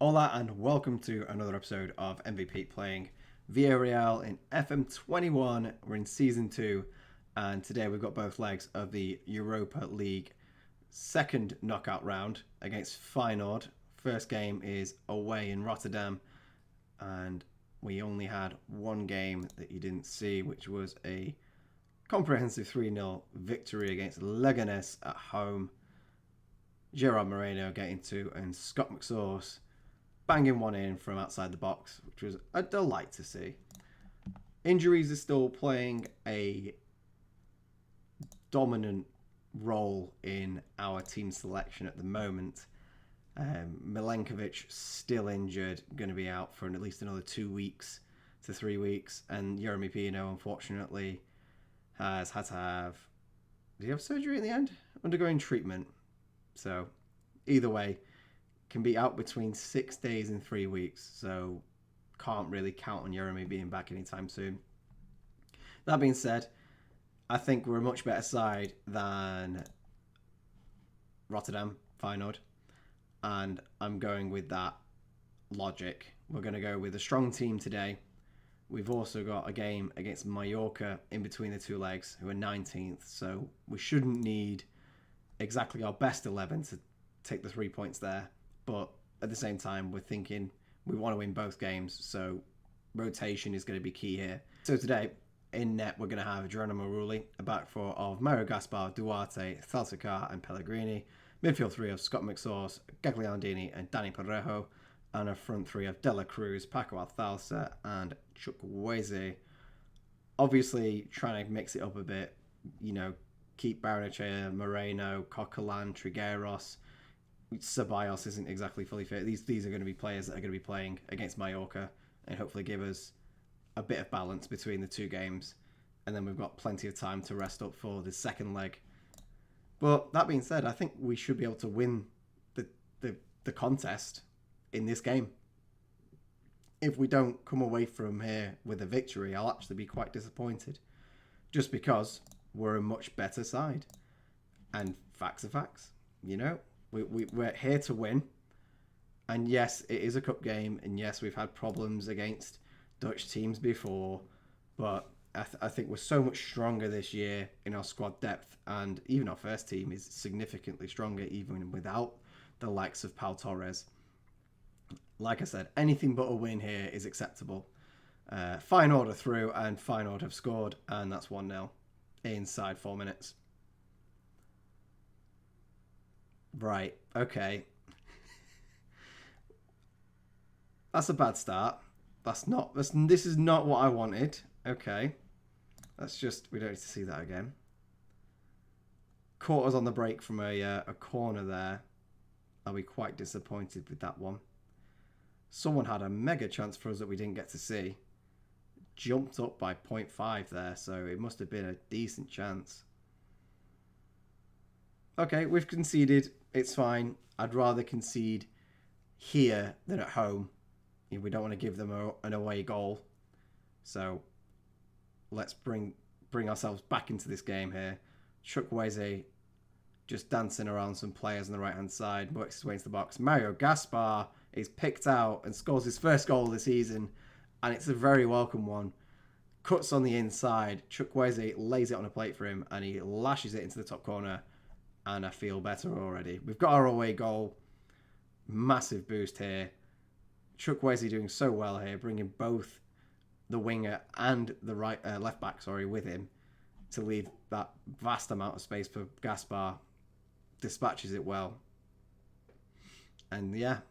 Hola and welcome to another episode of MVPete playing Villarreal in FM21. We're in season 2 and today we've got both legs of the Europa League second knockout round against Feyenoord. First game is away in Rotterdam and we only had one game that you didn't see, which was a comprehensive 3-0 victory against Leganes at home. Gerard Moreno getting two and Scott McSauce banging one in from outside the box, which was a delight to see. Injuries are still playing a dominant role in our team selection at the moment. Milenkovic still injured, going to be out for at least another 2 weeks to 3 weeks, and MVPete, unfortunately, has had to have. Did he have surgery in the end? Undergoing treatment. So, either way, can be out between 6 days and 3 weeks, so can't really count on Jeremy being back anytime soon. That being said, I think we're a much better side than Rotterdam, Feyenoord, and I'm going with that logic. We're going to go with a strong team today. We've also got a game against Mallorca in between the two legs, who are 19th, so we shouldn't need exactly our best 11 to take the 3 points there. But at the same time, we're thinking we want to win both games, so rotation is going to be key here. So today, in net, we're going to have Geronimo Rulli, a back four of Mario Gaspar, Duarte, Thalsakar, and Pellegrini. Midfield three of Scott McSauce, Gagliardini, and Danny Parejo. And a front three of Dela Cruz, Paco Alcalça, and Chukwueze. Obviously, trying to mix it up a bit, keep Barrenechea, Moreno, Coquelin, Trigueros. Ceballos isn't exactly fully fit. These are going to be players that are going to be playing against Mallorca and hopefully give us a bit of balance between the two games. And then we've got plenty of time to rest up for the second leg. But that being said, I think we should be able to win the contest in this game. If we don't come away from here with a victory, I'll actually be quite disappointed. Just because we're a much better side. And facts are facts, We're here to win. And yes, it is a cup game. And yes, we've had problems against Dutch teams before. But I think we're so much stronger this year in our squad depth. And even our first team is significantly stronger, even without the likes of Pau Torres. Like I said, anything but a win here is acceptable. Feyenoord are through, and Feyenoord have scored. And that's 1-0 inside 4 minutes. Right, okay. That's a bad start. This is not what I wanted. Okay. We don't need to see that again. Caught us on the break from a corner there. I'll be quite disappointed with that one. Someone had a mega chance for us that we didn't get to see. Jumped up by 0.5 there, so it must have been a decent chance. Okay, we've conceded. It's fine. I'd rather concede here than at home. We don't want to give them an away goal. So let's bring ourselves back into this game here. Chukwueze just dancing around some players on the right-hand side. Works his way into the box. Mario Gaspar is picked out and scores his first goal of the season. And it's a very welcome one. Cuts on the inside. Chukwueze lays it on a plate for him. And he lashes it into the top corner. And I feel better already. We've got our away goal. Massive boost here. Chukwueze doing so well here, bringing both the winger and the left back, with him to leave that vast amount of space for Gaspar. Dispatches it well. And yeah,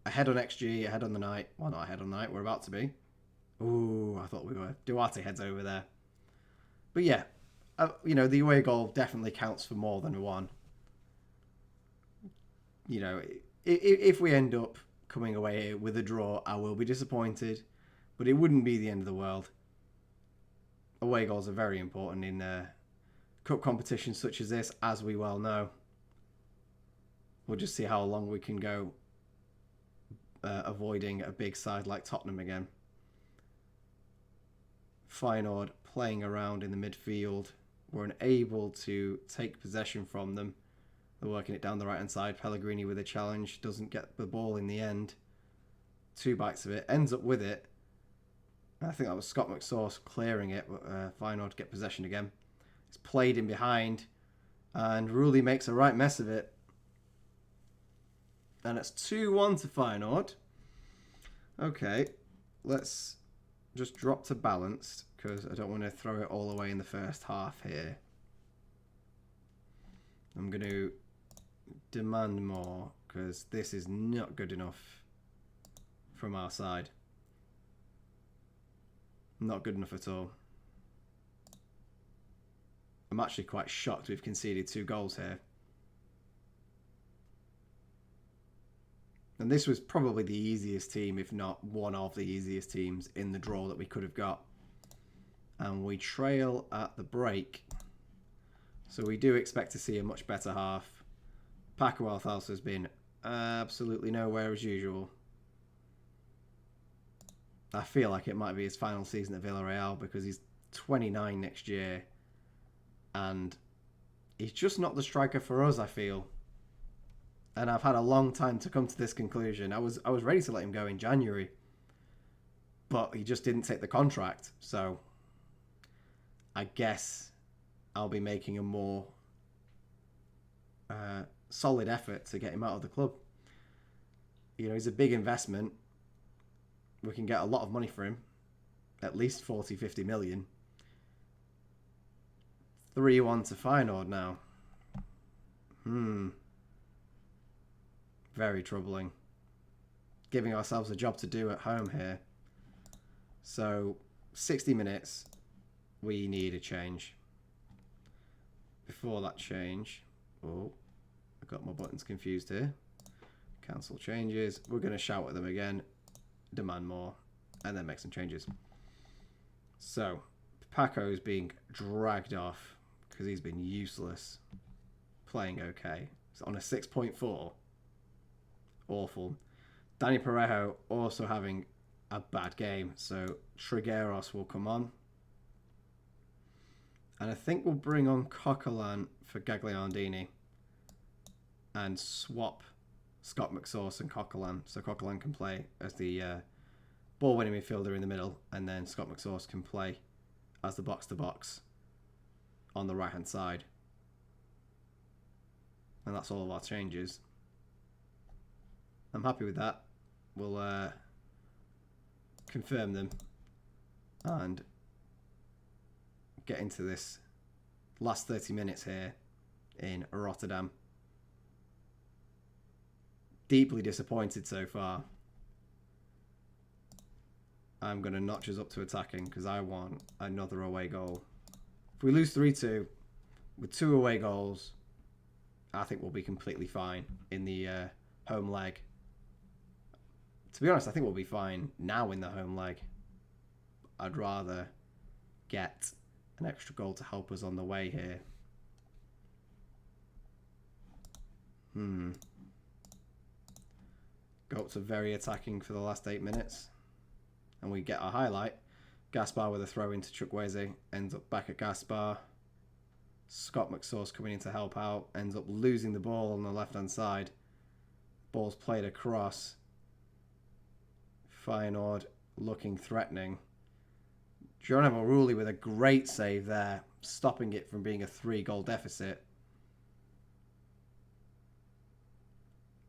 ahead on XG, ahead on the night. Well, not ahead on the night, we're about to be. Ooh, I thought we were. Duarte heads over there. But yeah, the away goal definitely counts for more than one. If we end up coming away with a draw, I will be disappointed, but it wouldn't be the end of the world. Away goals are very important in cup competitions such as this, as we well know. We'll just see how long we can go avoiding a big side like Tottenham again. Feyenoord playing around in the midfield. We're unable to take possession from them. They're working it down the right-hand side. Pellegrini with a challenge. Doesn't get the ball in the end. 2 bites of it. Ends up with it. I think that was Scott McSauce clearing it. But Feyenoord get possession again. It's played in behind. And Rulli makes a right mess of it. And it's 2-1 to Feyenoord. Okay. Let's just drop to balanced. Because I don't want to throw it all away in the first half here. I'm going to demand more. Because this is not good enough from our side. Not good enough at all. I'm actually quite shocked we've conceded 2 goals here. And this was probably the easiest team, if not one of the easiest teams in the draw that we could have got. And we trail at the break. So we do expect to see a much better half. Paco Alcácer has been absolutely nowhere as usual. I feel like it might be his final season at Villarreal because he's 29 next year. And he's just not the striker for us, I feel. And I've had a long time to come to this conclusion. I was ready to let him go in January. But he just didn't take the contract. So I guess I'll be making a more solid effort to get him out of the club. You know, he's a big investment. We can get a lot of money for him. At least 40, 50 million. 3-1 to Feyenoord now. Very troubling. Giving ourselves a job to do at home here. So, 60 minutes. We need a change. Before that change... Oh, I got my buttons confused here. Cancel changes. We're going to shout at them again. Demand more. And then make some changes. So, Paco's being dragged off. Because he's been useless. Playing okay. It's on a 6.4. Awful. Danny Parejo also having a bad game. So Trigueros will come on. And I think we'll bring on Coquelin for Gagliardini. And swap Scott McSauce and Coquelin. So Coquelin can play as the ball-winning midfielder in the middle. And then Scott McSauce can play as the box-to-box on the right-hand side. And that's all of our changes. I'm happy with that. We'll confirm them and get into this last 30 minutes here in Rotterdam. Deeply disappointed so far. I'm going to notch us up to attacking because I want another away goal. If we lose 3-2 with 2 away goals, I think we'll be completely fine in the home leg. To be honest, I think we'll be fine now in the home leg. I'd rather get an extra goal to help us on the way here. Go up to very attacking for the last 8 minutes. And we get our highlight. Gaspar with a throw into Chukwueze. Ends up back at Gaspar. Scott McSauce coming in to help out. Ends up losing the ball on the left-hand side. Ball's played across. Feyenoord looking threatening. Geronimo Rulli with a great save there. Stopping it from being a 3-goal deficit.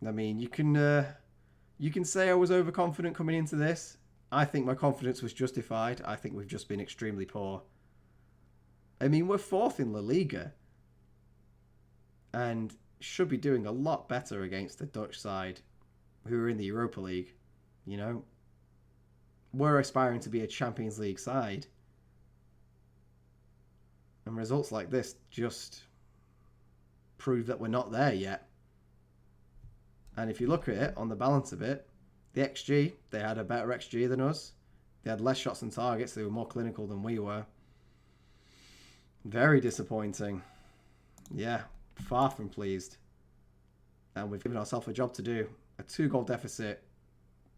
I mean, you can say I was overconfident coming into this. I think my confidence was justified. I think we've just been extremely poor. I mean, we're 4th in La Liga. And should be doing a lot better against the Dutch side who are in the Europa League. You know, we're aspiring to be a Champions League side. And results like this just prove that we're not there yet. And if you look at it, on the balance of it, the XG, they had a better XG than us. They had less shots and targets. They were more clinical than we were. Very disappointing. Yeah, far from pleased. And we've given ourselves a job to do. A 2-goal deficit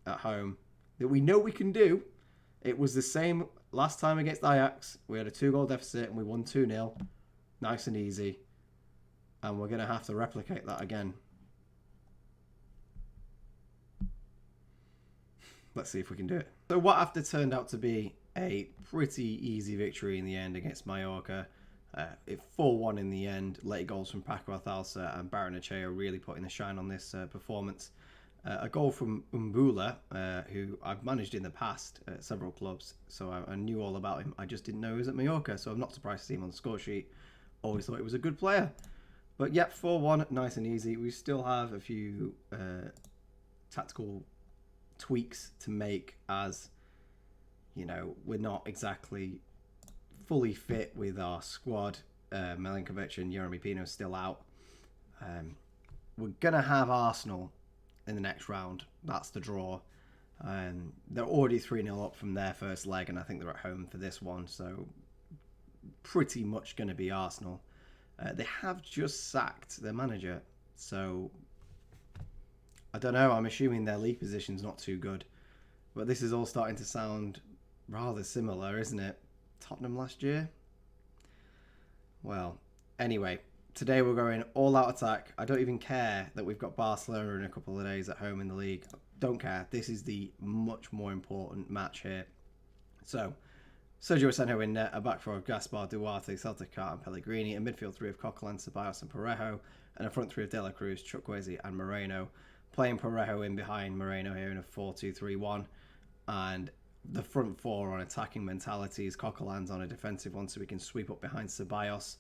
at home that we know we can do. It was the same last time against Ajax. We had a 2-goal deficit and we won 2-0. Nice and easy. And we're going to have to replicate that again. Let's see if we can do it. So what after turned out to be a pretty easy victory in the end against Mallorca. It 4-1 in the end. Late goals from Paco Alcalça and Barrenechea really putting the shine on this performance. A goal from Umbula, who I've managed in the past at several clubs, so I knew all about him. I just didn't know he was at Mallorca, so I'm not surprised to see him on the score sheet. Always thought he was a good player. But yep, 4-1, nice and easy. We still have a few tactical tweaks to make, as you know, we're not exactly fully fit with our squad. Milinkovic and Jeremy Pino still out. We're gonna have Arsenal in the next round. That's the draw. They're already 3-0 up from their first leg, and I think they're at home for this one, so pretty much going to be Arsenal. They have just sacked their manager, so I don't know. I'm assuming their league position's not too good, but this is all starting to sound rather similar, isn't it? Tottenham last year? Well, anyway, today we're going all-out attack. I don't even care that we've got Barcelona in a couple of days at home in the league. Don't care. This is the much more important match here. So, Sergio Asenjo in net, a back four of Gaspar, Duarte, Saltecart and Pellegrini, a midfield three of Coquelin, Ceballos and Parejo, and a front three of De La Cruz, Chukwueze and Moreno. Playing Parejo in behind Moreno here in a 4-2-3-1. And the front four on attacking mentalities. Coquelin's on a defensive one so we can sweep up behind Ceballos.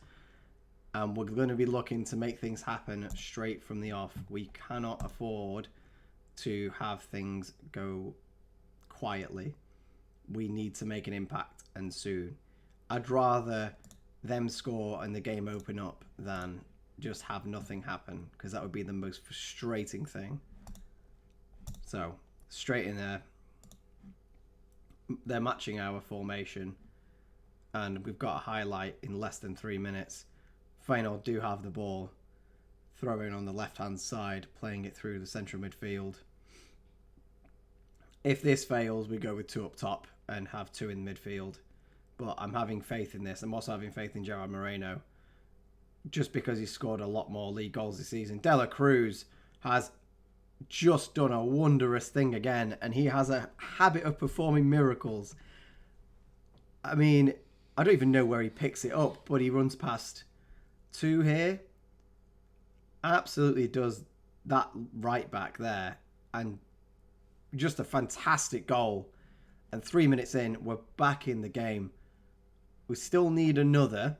And we're going to be looking to make things happen straight from the off. We cannot afford to have things go quietly. We need to make an impact, and soon. I'd rather them score and the game open up than just have nothing happen, because that would be the most frustrating thing. So, straight in there. They're matching our formation, and we've got a highlight in less than 3 minutes. Feyenoord do have the ball, throwing on the left-hand side, playing it through the central midfield. If this fails, we go with 2 up top and have 2 in midfield. But I'm having faith in this. I'm also having faith in Gerard Moreno, just because he's scored a lot more league goals this season. De La Cruz has just done a wondrous thing again, and he has a habit of performing miracles. I mean, I don't even know where he picks it up, but he runs past 2 here. Absolutely does that right back there, and just a fantastic goal. And 3 minutes in, we're back in the game. We still need another,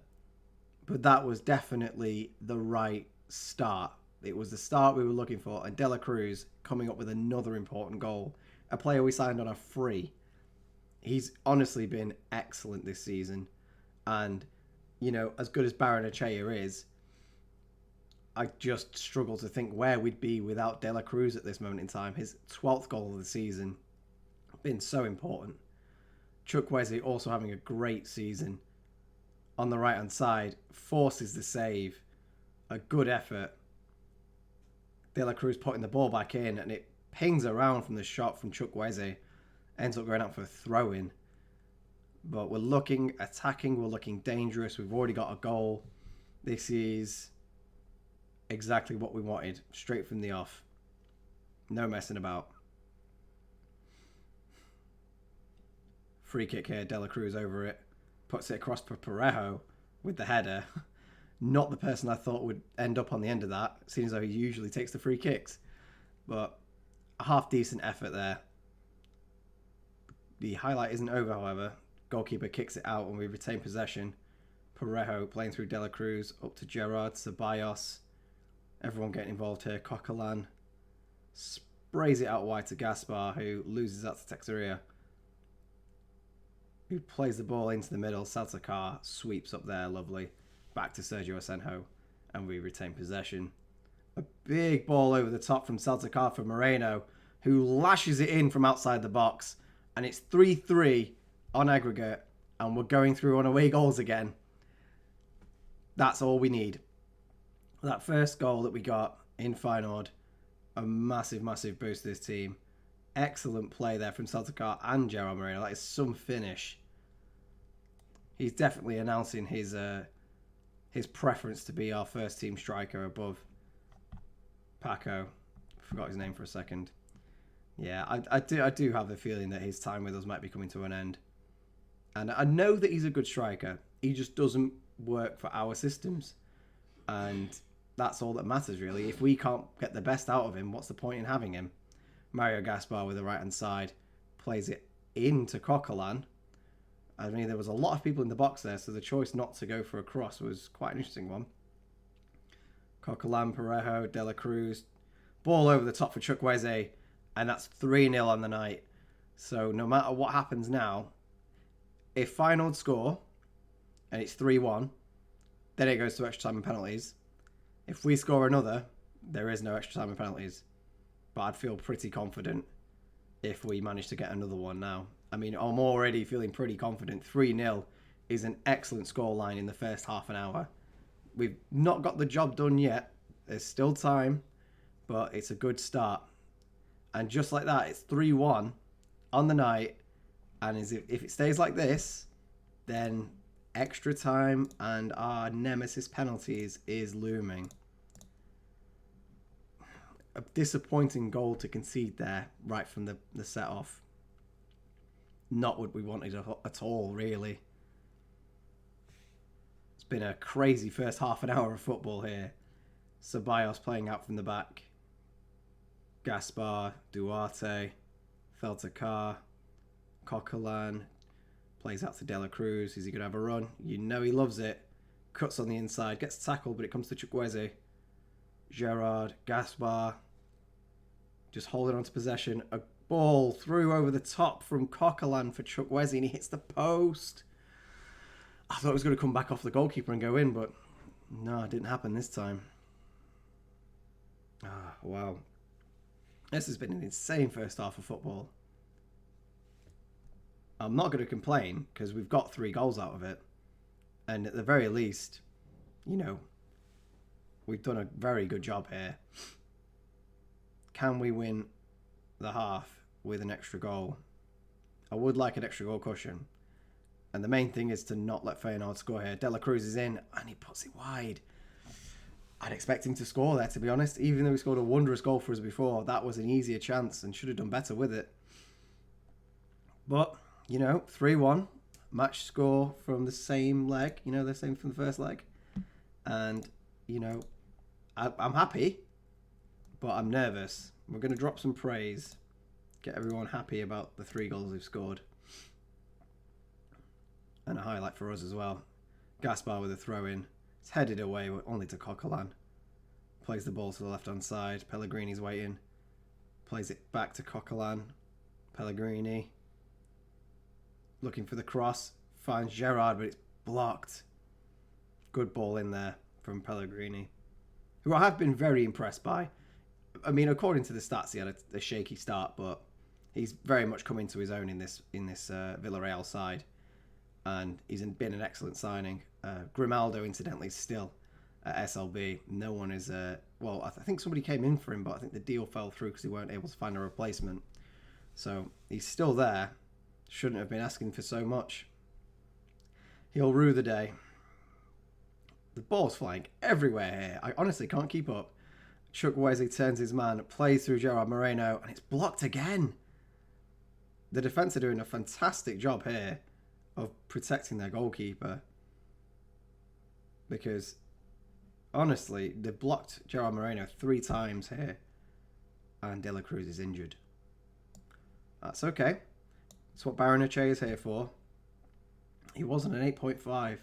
but that was definitely the right start. It was the start we were looking for, and De La Cruz coming up with another important goal. A player we signed on a free. He's honestly been excellent this season, and you know, as good as Barrenechea is, I just struggle to think where we'd be without De La Cruz at this moment in time. His 12th goal of the season, been so important. Chukwueze also having a great season. On the right-hand side, forces the save. A good effort. De La Cruz putting the ball back in, and it pings around from the shot from Chukwueze. Ends up going out for a throw-in. But we're looking attacking, we're looking dangerous. We've already got a goal. This is exactly what we wanted, straight from the off. No messing about. Free kick here, De La Cruz over it. Puts it across for Parejo with the header. Not the person I thought would end up on the end of that. Seems though he usually takes the free kicks. But a half-decent effort there. The highlight isn't over, however. Goalkeeper kicks it out and we retain possession. Parejo playing through De La Cruz up to Gerard, Ceballos. Everyone getting involved here. Coquelin sprays it out wide to Gaspar, who loses out to Texeria, who plays the ball into the middle. Saltecart sweeps up there, lovely. Back to Sergio Asenjo, and we retain possession. A big ball over the top from Saltecart for Moreno, who lashes it in from outside the box. And it's 3-3 on aggregate, and we're going through on away goals again. That's all we need. That first goal that we got in Feyenoord, a massive, massive boost to this team. Excellent play there from Saltecart and Gerard Moreno. That is some finish. He's definitely announcing his his preference to be our first team striker above Paco. Forgot his name for a second. Yeah, I do have the feeling that his time with us might be coming to an end. And I know that he's a good striker. He just doesn't work for our systems. And that's all that matters, really. If we can't get the best out of him, what's the point in having him? Mario Gaspar with the right-hand side plays it into Coquelin. I mean, there was a lot of people in the box there, so the choice not to go for a cross was quite an interesting one. Coquelin, Parejo, De La Cruz. Ball over the top for Chukwueze, and that's 3-0 on the night. So no matter what happens now, if Feyenoord score and it's 3-1, then it goes to extra time and penalties. If we score another, there is no extra time and penalties. But I'd feel pretty confident if we manage to get another one now. I mean, I'm already feeling pretty confident. 3-0 is an excellent scoreline in the first half an hour. We've not got the job done yet. There's still time, but it's a good start. And just like that, it's 3-1 on the night. And if it stays like this, then extra time and our nemesis penalties is looming. A disappointing goal to concede there right from the set off. Not what we wanted at all, really. It's been a crazy first half an hour of football here. Ceballos playing out from the back. Gaspar, Duarte, Feltakar, Coquelin. Plays out to De La Cruz. Is he going to have a run? You know he loves it. Cuts on the inside. Gets tackled, but it comes to Chukwueze. Gerrard, Gaspar. Just holding on to possession. A ball through over the top from Coquelin for Chukwueze, and he hits the post. I thought it was going to come back off the goalkeeper and go in, but no, it didn't happen this time. Wow. This has been an insane first half of football. I'm not going to complain because we've got 3 goals out of it. And at the very least, you know, we've done a very good job here. Can we win the half with an extra goal? I would like an extra goal cushion. And the main thing is to not let Feyenoord score here. De La Cruz is in and he puts it wide. I'd expect him to score there, to be honest. Even though he scored a wondrous goal for us before, that was an easier chance and should have done better with it. But, you know, 3-1. Match score from the same leg. You know, the same from the first leg. And, you know, I'm happy, but I'm nervous. We're going to drop some praise. Get everyone happy about the 3 goals we've scored. And a highlight for us as well. Gaspar with a throw-in. It's headed away, only to Coquelin. Plays the ball to the left-hand side. Pellegrini's waiting. Plays it back to Coquelin. Pellegrini. Looking for the cross. Finds Gerrard, but it's blocked. Good ball in there from Pellegrini, who I have been very impressed by. I mean, according to the stats, he had a shaky start, but he's very much come into his own in this Villarreal side. And he's been an excellent signing. Grimaldo, incidentally, is still at SLB. No one is... well, I think somebody came in for him, but I think the deal fell through because they weren't able to find a replacement. So he's still there. Shouldn't have been asking for so much. He'll rue the day. The ball's flying everywhere here. I honestly can't keep up. Chukwueze turns his man, plays through Gerard Moreno, and it's blocked again. The defence are doing a fantastic job here of protecting their goalkeeper. Because, honestly, they've blocked Gerard Moreno 3 times here. And De La Cruz is injured. That's okay. That's what Barrenechea is here for. He wasn't an 8.5.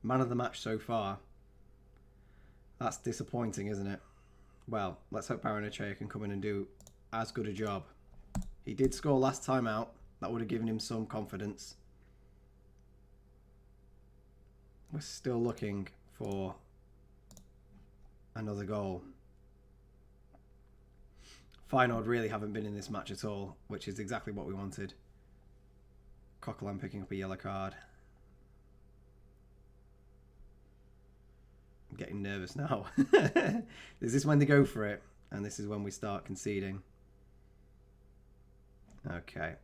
Man of the match so far. That's disappointing, isn't it? Well, let's hope Barrenechea can come in and do as good a job. He did score last time out. That would have given him some confidence. We're still looking for another goal. Feyenoord really haven't been in this match at all, which is exactly what we wanted. Coquelin picking up a yellow card. I'm getting nervous now. This is when they go for it, and this is when we start conceding. Okay.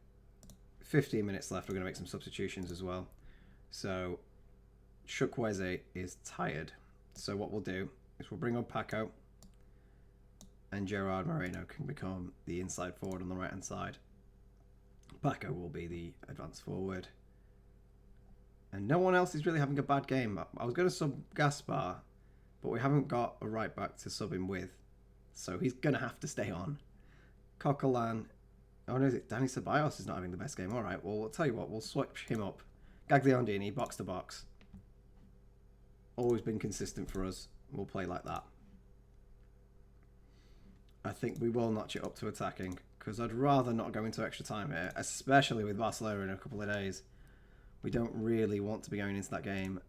15 minutes left. We're going to make some substitutions as well. So, Chukwueze is tired. So what we'll do is we'll bring on Paco, and Gerard Moreno can become the inside forward on the right hand side. Paco will be the advanced forward. And no one else is really having a bad game. I was going to sub Gaspar, but we haven't got a right back to sub him with. So he's going to have to stay on. Coquelin. Oh no, Danny Ceballos is not having the best game. Alright, well, I'll tell you what. We'll switch him up. Gagliardini, box to box. Always been consistent for us. We'll play like that. I think we will notch it up to attacking, because I'd rather not go into extra time here, especially with Barcelona in a couple of days. We don't really want to be going into that game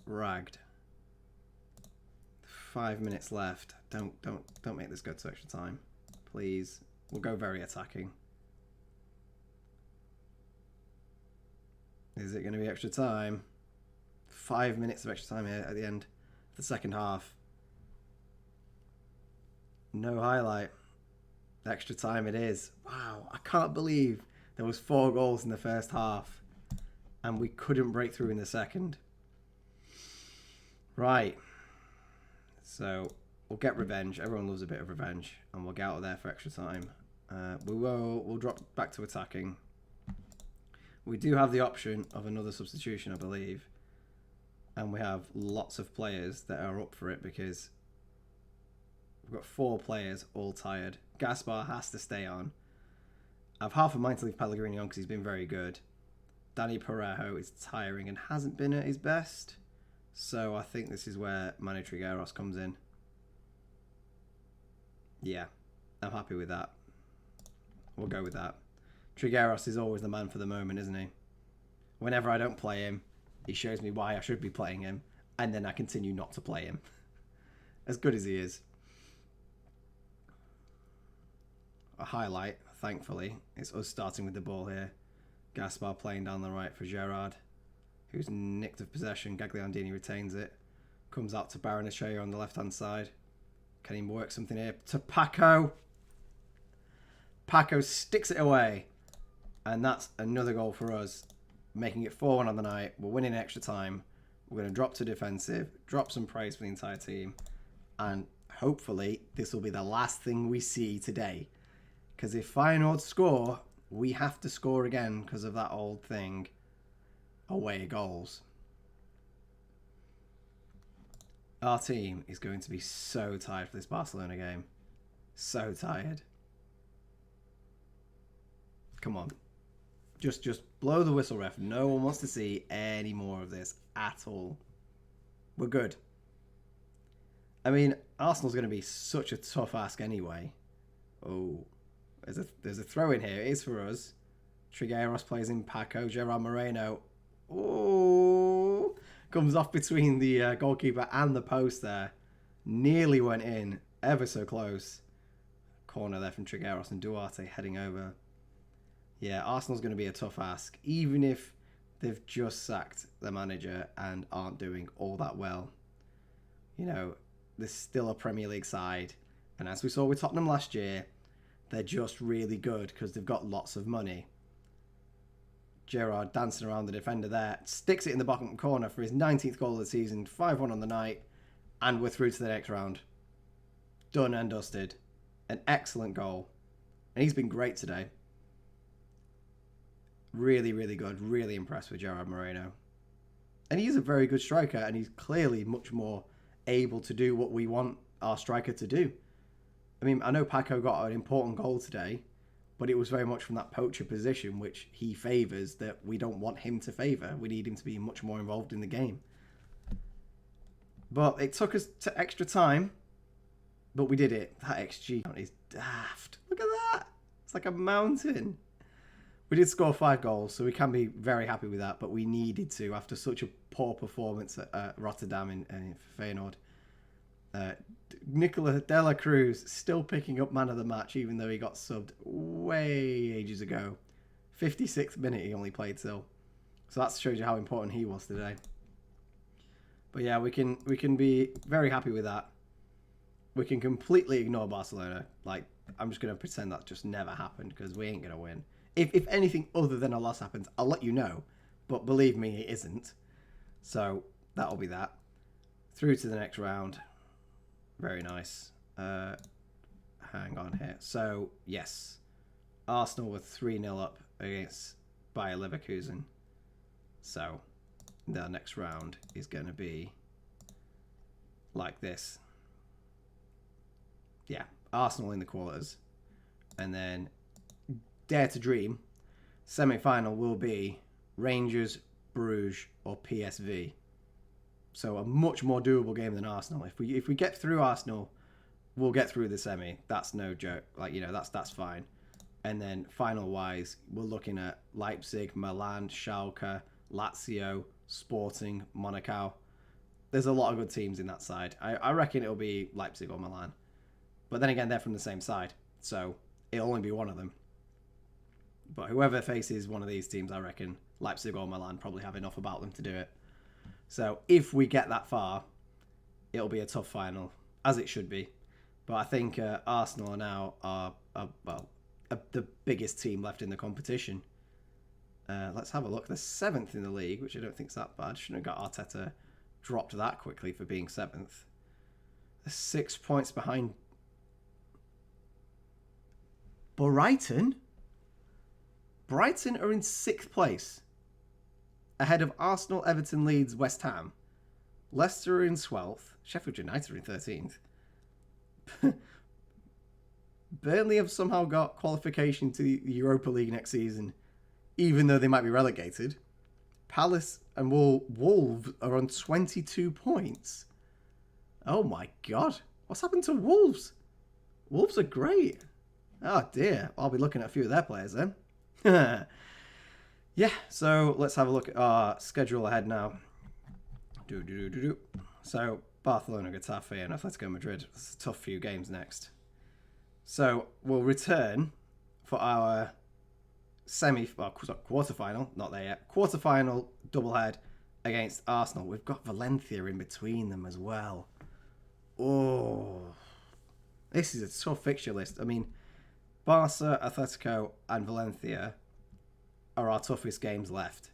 ragged. 5 minutes left. Don't make this go to extra time, please. We'll go very attacking. Is it going to be extra time? 5 minutes of extra time here at the end of the second half. No highlight. Extra time it is. Wow, I can't believe there was 4 goals in the first half and we couldn't break through in the second. Right. So we'll get revenge. Everyone loves a bit of revenge, and we'll get out of there for extra time. We'll drop back to attacking. We do have the option of another substitution, I believe, and we have lots of players that are up for it because we've got 4 players all tired. Gaspar has to stay on. I've half a mind to leave Pellegrini on because he's been very good. Danny Parejo is tiring and hasn't been at his best. So I think this is where Manu Trigueros comes in. Yeah, I'm happy with that. We'll go with that. Trigueros is always the man for the moment, isn't he? Whenever I don't play him, he shows me why I should be playing him, and then I continue not to play him. As good as he is. A highlight, thankfully, is us starting with the ball here. Gaspar playing down the right for Gerard, who's nicked of possession. Gagliardini retains it. Comes out to Baranachea on the left-hand side. Can he work something here? To Paco. Paco sticks it away. And that's another goal for us. Making it 4-1 on the night. We're winning extra time. We're going to drop to defensive. Drop some praise for the entire team. And hopefully this will be the last thing we see today. Because if Feyenoord score, we have to score again because of that old thing. Away goals. Our team is going to be so tired for this Barcelona game. So tired. Come on. Just blow the whistle, ref. No one wants to see any more of this at all. We're good. I mean, Arsenal's going to be such a tough ask anyway. Oh, there's a throw in here. It is for us. Trigueros plays in Paco. Gerard Moreno. Oh, comes off between the goalkeeper and the post there. Nearly went in. Ever so close. Corner there from Trigueros and Duarte heading over. Yeah, Arsenal's going to be a tough ask. Even if they've just sacked the manager and aren't doing all that well. You know, there's still a Premier League side. And as we saw with Tottenham last year, they're just really good because they've got lots of money. Gerard dancing around the defender there. Sticks it in the bottom corner for his 19th goal of the season. 5-1 on the night. And we're through to the next round. Done and dusted. An excellent goal. And he's been great today. Really, really good. Really impressed with Gerard Moreno. And he's a very good striker. And he's clearly much more able to do what we want our striker to do. I mean, I know Paco got an important goal today, but it was very much from that poacher position, which he favours, that we don't want him to favour. We need him to be much more involved in the game. But it took us to extra time, but we did it. That XG count is daft. Look at that. It's like a mountain. We did score 5 goals, so we can be very happy with that, but we needed to after such a poor performance at Rotterdam in Feyenoord. Nicola De La Cruz still picking up man of the match, even though he got subbed way ages ago. 56th minute he only played till. So that shows you how important he was today. But yeah, we can be very happy with that. We can completely ignore Barcelona. Like, I'm just going to pretend that just never happened because we ain't going to win. If anything other than a loss happens, I'll let you know. But believe me, it isn't. So that'll be that. through to the next round. Very nice. Hang on here. So, yes. Arsenal were 3-0 up against Bayer Leverkusen. So, the next round is going to be like this. Yeah, Arsenal in the quarters. And then, dare to dream, semi-final will be Rangers, Bruges, or PSV. So a much more doable game than Arsenal. If we get through Arsenal, we'll get through the semi. That's no joke. Like, you know, that's fine. And then final-wise, we're looking at Leipzig, Milan, Schalke, Lazio, Sporting, Monaco. There's a lot of good teams in that side. I reckon it'll be Leipzig or Milan. But then again, they're from the same side. So it'll only be one of them. But whoever faces one of these teams, I reckon Leipzig or Milan probably have enough about them to do it. So if we get that far, it'll be a tough final, as it should be. But I think Arsenal are now the biggest team left in the competition. Let's have a look. They're 7th in the league, which I don't think's that bad. Shouldn't have got Arteta dropped that quickly for being 7th. They're 6 points behind Brighton. Brighton are in 6th place, ahead of Arsenal, Everton, Leeds, West Ham. Leicester are in 12th. Sheffield United are in 13th. Burnley have somehow got qualification to the Europa League next season, even though they might be relegated. Palace and Wolves are on 22 points. Oh my God. What's happened to Wolves? Wolves are great. Oh dear. I'll be looking at a few of their players then. Yeah, so let's have a look at our schedule ahead now. So, Barcelona, Getafe, and Atletico Madrid. It's a tough few games next. So, we'll return for our quarterfinal, not there yet, quarterfinal doublehead against Arsenal. We've got Valencia in between them as well. Oh, this is a tough fixture list. I mean, Barca, Atletico, and Valencia are our toughest games left,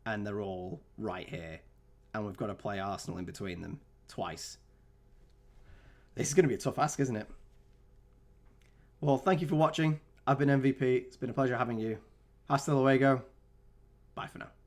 and they're all right here. And we've got to play Arsenal in between them twice. This is going to be a tough ask, isn't it? Well, thank you for watching. I've been MVP. It's been a pleasure having you. Hasta luego. Bye for now.